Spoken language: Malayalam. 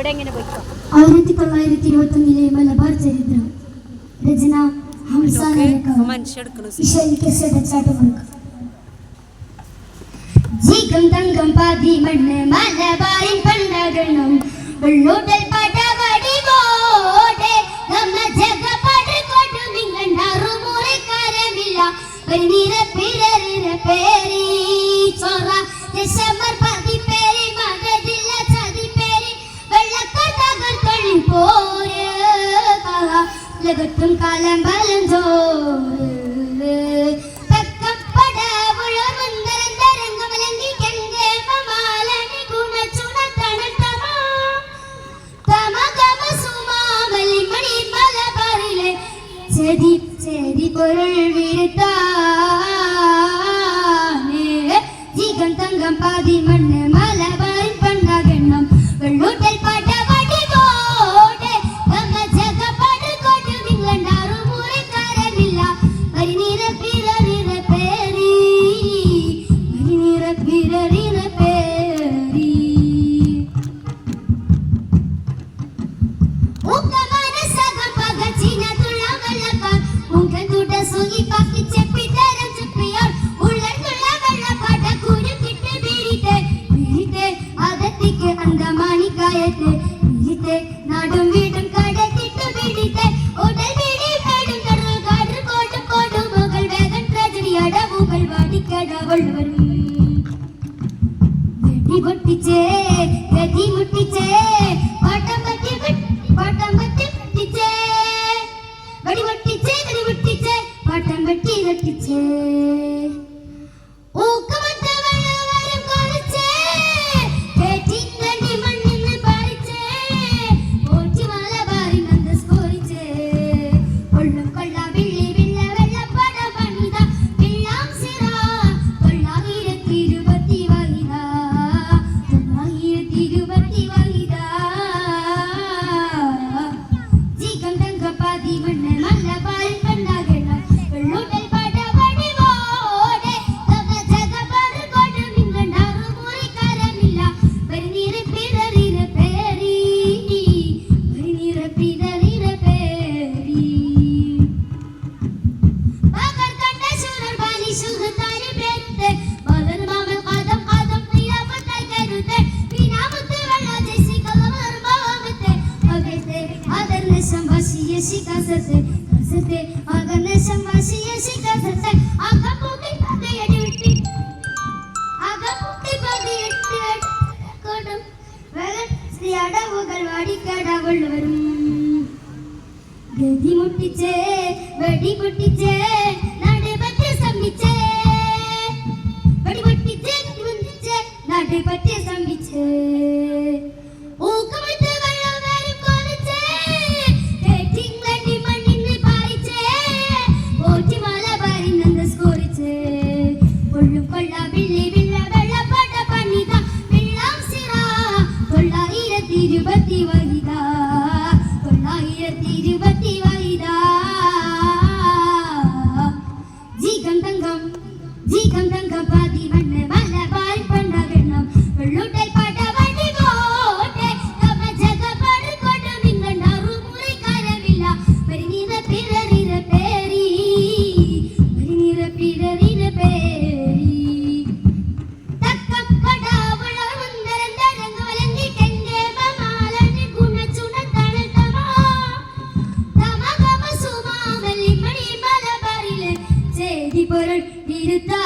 1921 മലബാർ ചരിത്രം. രചന ഹംസ ജീകം തങ്കം പാതി മണ്ണ് മലബാറിൻ പണ്ടകണം വെള്ളൂട്ടൽ പടവടിവോടെ നമ്മ ജഗപടകൊടു നിങ്ങണ്ടാറുമുറിക്കാരമില്ല പരിനിര പിരരിര പേരി ചോറ ദശമർ പതി പേരി മകദില്ല ചതി പേരി വെള്ളക്കടകർ തൊള്ളി പോര് ലഗത്തും കാലം ബലം ജോര് തക്കപ്പട ഉളമുന്തരൻ തരംഗമലങ്കി കെങ്കേ മമാലനി ഗുണചുണ തണുത്തമ തമഗമ സുമാമലി മണി മലബാറിലെ ചെതി ചെതി പൊരുൾ വീഴ്ത്താനേ ജീകം തങ്കം പാതി മണ്ണ് മലബാറിൻ പണ്ടാകണം വെള്ളൂട്ടൽ പടവടിവോടെ നമ്മ ജഗപടകൊടു നിങ്ങണ്ടാറുമുറിക്കാരമില്ല പരിനിര പിരരിര പേരി പരിനിര പിരരിര പേരി ഉക്കമന സഗം പകച്ചിന തുളവല്ലപ്പാൻ മുഖതുട സുഖി പാക്കി ചെപ്പിത്തരം ചെപ്പിയാൽ ഉള്ളതുള്ള വെള്ളപ്പാട്ട കുരുക്കിട്ട് വീഴിത്തെ വീഴിത്തെ അതത്തിക്ക് അന്തമാണിക്കായത്തെ വീഴിത്തെ നാടും വീടും കടത്തിട്ട് വീഴിത്തെ ഉടൽ വീടി മേടും കടൽ കാടു കോട്ടും കോടും മകൾ വേഗം ട്രാജഡി അടവുകൾ വാടിക്കടവൾ വരും വെടി പൊട്ടിച്ചേ ഗതി മുട്ടിച്ചേ പാട്ടം പറ്റി പൊട്ടിച്ചേ വെടി പൊട്ടിച്ചേ ഗതി മുട്ടിച്ചേ പാട്ടം പറ്റി തട്ടിച്ചേ ഊക്കമത്ത വെള്ളവരം കാണിച്ചേ കേട്ടിങ്ങണ്ടി മണ്ണിന്ന് പാറിച്ചേ ഓറ്റി മലബാറിൻ നന്ദ സ്കോറിച്ചേ കൊള്ളും കൊള്ള വിള്ളി വിള്ള വെള്ളപ്പട പണിത വെള്ളാം സിറ 920 വഹിത 920 വഹിത ജീകം തങ്ക പാതി മണ്ണ് മലബാറിൻ പണ്ടാകണം വെള്ളൂട്ടൽ പടവടിവോടെ നമ്മ ജഗപടകൊടു നിങ്ങണ്ടാറുമുറിക്കാരമില്ല പരിനിര പിരരിര പേരി പരിനിര പിരരിര പേരി പകർ കണ്ട ശൂരർ ബാലി സുഹൃത്താരി പേരുത്തെ പകർ മാമൽ കാതം കാതം പ്രിയവത്തായി കരുത്തെ പിനാമത്തെ വെള്ള ജൈസി കലമർ മാമത്തെ അകത്തെ ആദർന സംഭാഷിയ ശികാസത്തെ കസത്തെ ആദർന സംഭാഷിയ ശികാസത്തെ ആകപ്പൂക്കി പകയടി വിട്ടി ആകപ്പൂക്കി പകയടി കൊടും വെള്ളം ശ്രീ അടവുകൾ വാടിക്കടവൾ വരും ഗതി മുട്ടിച്ചേ വെടി പൊട്ടിച്ചേ നടുപറ്റി സംഭിച്ചേ വെടി പൊട്ടിച്ചേ ഗതി മുട്ടിച്ചേ നടുപറ്റി സംഭിച്ചേ ഊക്കമത്ത വെള്ളവരം കാണിച്ചേ കേട്ടിങ്ങണ്ടി മണ്ണിന്ന് പാറിച്ചേ ഓറ്റി മലബാറിൻ നന്ദ സ്കോറിച്ചേ കൊള്ളും കൊള്ള വിള്ളി വിള്ള വെള്ളപ്പട പണിത വെള്ളാം സിറ 920 വഹിത 920 വഹിത ജീകം തങ്കം പാതി മണ്ണ് മലബാറിൻ പണ്ടാകണം വെള്ളൂട്ടൽ പടവടിവോടെ നമ്മ ജഗപടകൊടു നിങ്ങണ്ടാറുമുറിക്കാരമില്ല പരിനിര പിരരിര പേരി പരിനിര പിരരിര പേരി തക്കപ്പട ഉളമുന്തരൻ തരംഗമലങ്കി കെങ്കേ മമാലനി ഗുണചുണ തണുത്തമ തമഗമ സുമാമലി മണി മലബാറിലെ ചേതി പൊരുൾ വീഴ്ത്താ